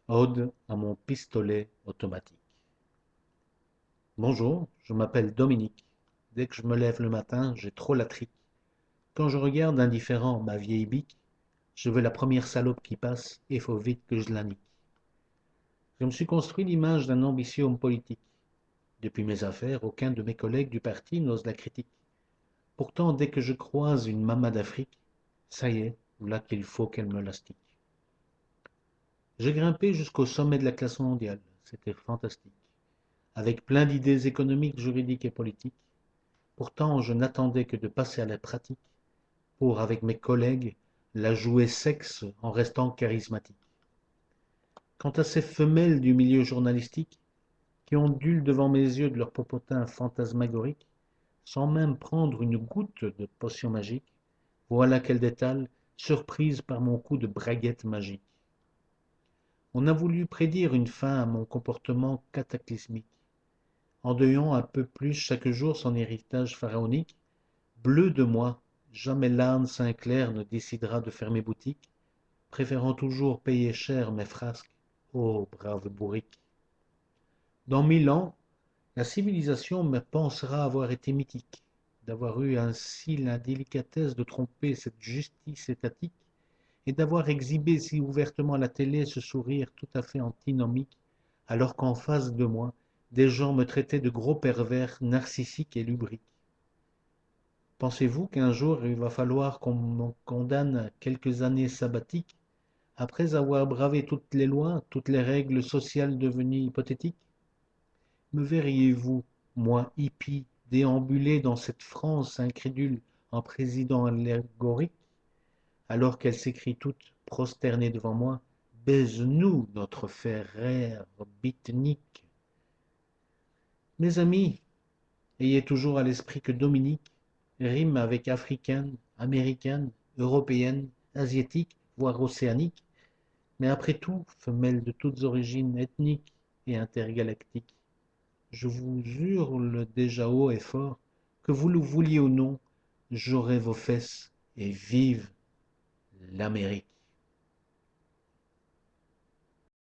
Ode à mon pistolet automatique. Bonjour, je m'appelle Dominique. Dès que je me lève le matin, j'ai trop la trique. Quand je regarde indifférent ma vieille bique, je veux la première salope qui passe et faut vite que je la nique. Je me suis construit l'image d'un ambitieux homme politique. Depuis mes affaires, aucun de mes collègues du parti n'ose la critique. Pourtant, dès que je croise une maman d'Afrique, ça y est, voilà qu'il faut qu'elle me l'astique. J'ai grimpé jusqu'au sommet de la classe mondiale. C'était fantastique. Avec plein d'idées économiques, juridiques et politiques. Pourtant, je n'attendais que de passer à la pratique pour, avec mes collègues, la jouer sexe en restant charismatique. Quant à ces femelles du milieu journalistique, qui ondulent devant mes yeux de leur popotin fantasmagorique, sans même prendre une goutte de potion magique, voilà qu'elles détalent, surprises par mon coup de braguette magique. On a voulu prédire une fin à mon comportement cataclysmique, endeuillant un peu plus chaque jour son héritage pharaonique. Bleu de moi, jamais l'âne Sinclair ne décidera de fermer boutique, préférant toujours payer cher mes frasques. Ô brave bourrique! Dans 1000 ans, la civilisation me pensera avoir été mythique, d'avoir eu ainsi l'indélicatesse de tromper cette justice étatique, et d'avoir exhibé si ouvertement à la télé ce sourire tout à fait antinomique, alors qu'en face de moi, des gens me traitaient de gros pervers narcissiques et lubriques. Pensez-vous qu'un jour il va falloir qu'on me condamne à quelques années sabbatiques, après avoir bravé toutes les lois, toutes les règles sociales devenues hypothétiques? Me verriez-vous, moi hippie, déambuler dans cette France incrédule en président allégorique, alors qu'elle s'écrie toute prosternée devant moi, baise-nous notre frère bitnique. Mes amis, ayez toujours à l'esprit que Dominique rime avec africaine, américaine, européenne, asiatique, voire océanique, mais après tout, femelle de toutes origines ethniques et intergalactiques. Je vous hurle déjà haut et fort, que vous le vouliez ou non, j'aurai vos fesses et vive l'Amérique.